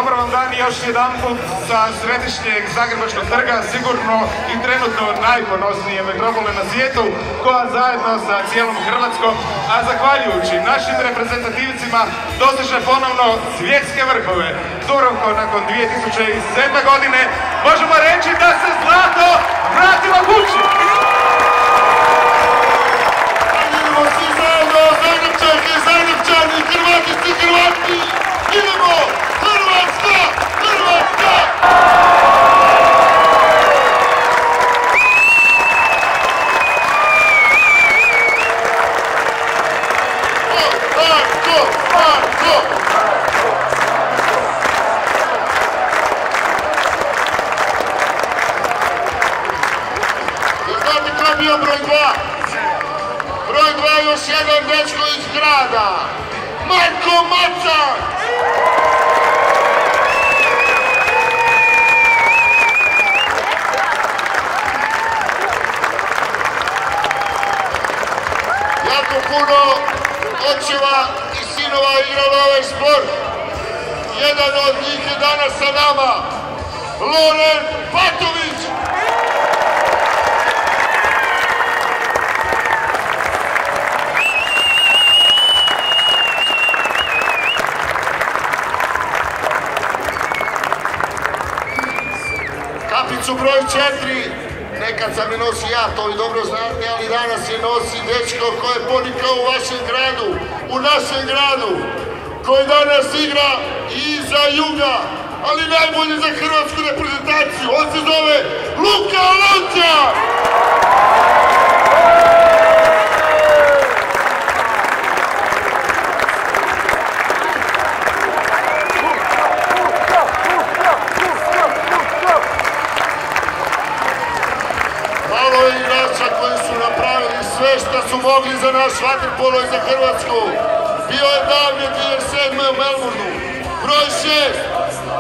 Dobar vam dan još jedanput sa središnjeg Zagrebačkog trga, sigurno i trenutno najponosnije metropole na svijetu, koja zajedno sa cijelom Hrvatskom, a zahvaljujući našim reprezentativcima, dostiže ponovno svjetske vrhove. Dubrovko nakon 2007. godine možemo reći da se zlato vratilo kući! Idemo svi zajedno, Zagrebčanke, Zagrebčani, Hrvatice, Hrvati! Idemo! Hrvatska! Hrvatska! Znate ko je bio broj 2? Broj 2 još jedan dečko iz grada. Marko Macak! Jako puno očeva i sinova igralo ovaj sport. Jedan od njih je danas sa nama, Loren Patović. Kapicu broj 4, nekad sam je nosi ja, to vi dobro znate, ali danas je nosi dečko koji je ponikao u vašem gradu, u našem gradu, koji danas igra i za Juga, ali najbolje za hrvatsku reprezentaciju. On se zove Luka Lončar! Malo je igrača koji su napravili sve što su mogli za naš vaterpolo i za Hrvatsku. Bio je davnje 2007. u Melbourneu. Broj 6,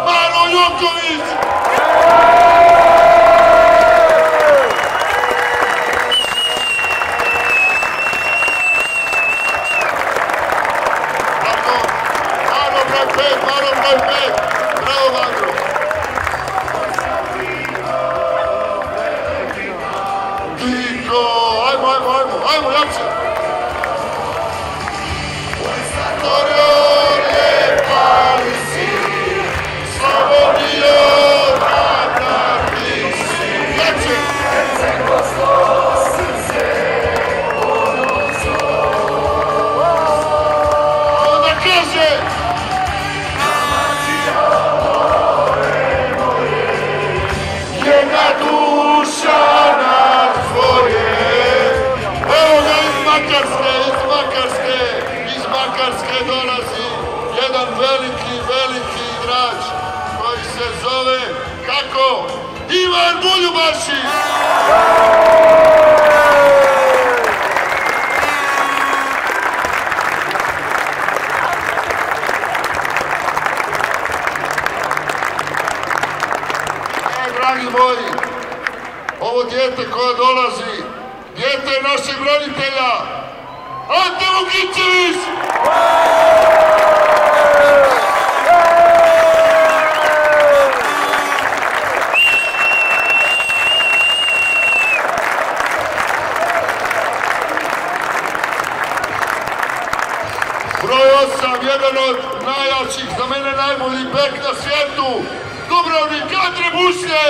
Maro Joković! Tako, Maro broj 5, bravo Vandro! Diko, ajmo, jače! Iz Makarske dolazi jedan veliki igrač koji se zove, kako? Ivan Buljubašić! Dragi moji, ovo dijete koje dolazi, dijete našeg branitelja, Ante Vukićević! Broj 8, jedan od najjačih, za mene najbolji bek na svijetu, Dubrovnik Andre Bušnje!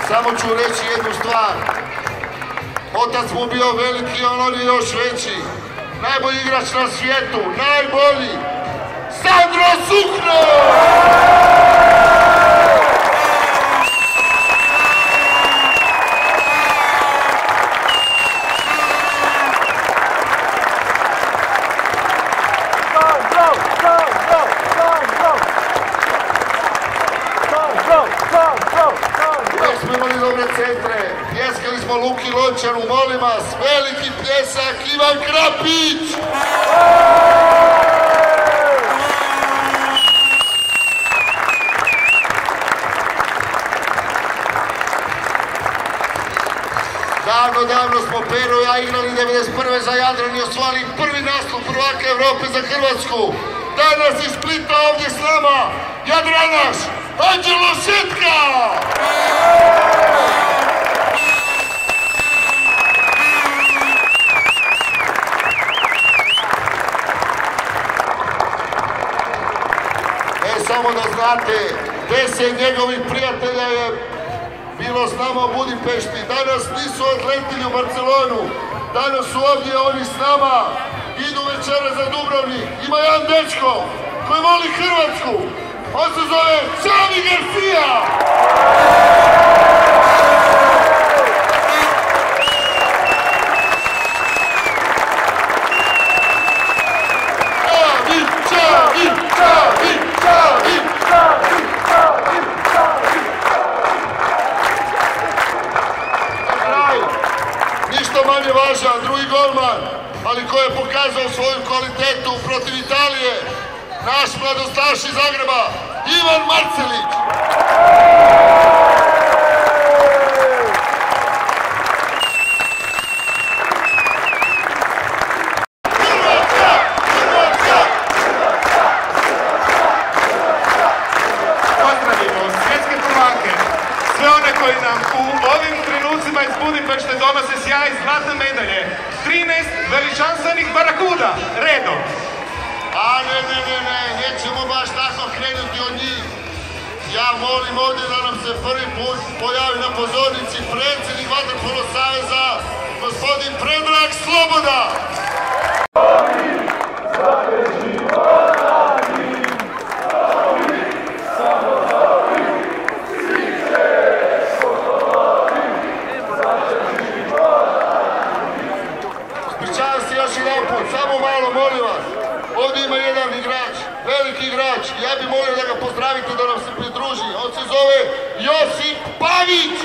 Samo ću reći jednu stvar. Otac mu bio veliki, on je još veći. Najbolji igrač na svijetu, najbolji! Sandro Sukno! Uvijek smo imali dobre centre, pljeskali smo Luki Lončaru, molim vas, veliki pljesak Ivan Krapić! Davno smo Pero i ja igrali 91. za Jadran i osvojili prvi nastup prvaka Evrope za Hrvatsku. Danas iz Splita ovdje s nama Jadranaš Anđelo Šetka! Samo da znate, 10 njegovih prijatelja je bilo s nama u Budimpešti. Danas nisu odletili u Barcelonu. Danas su ovdje oni s nama. Idu večera za Dubrovnik. Ima jedan dečko koji voli Hrvatsku. On se zove Xavi Garcia. Ništa manje važan, drugi golman, ali koji je pokazao svoju kvalitetu protiv Italije, naš mladostaš iz Zagreba, Ivan Marcelić. Pozdravimo svjetske prvake, sve one koji nam u ovim trenucima iz Budimpešte donose sjaj zlatne medalje. 13 veličanstvenih barakuda, redom. A ne, nećemo baš tako krenuti od njih. Ja molim ovdje da nam se prvi put pojavi na pozornici predsjednik Vaterpolo saveza, gospodin Predrag Sloboda. Još jedan put, samo malo molim vas, ovdje ima jedan igrač, veliki igrač, ja bih molio da ga pozdravite, da nam se pridruži, on se zove Josip Pavić!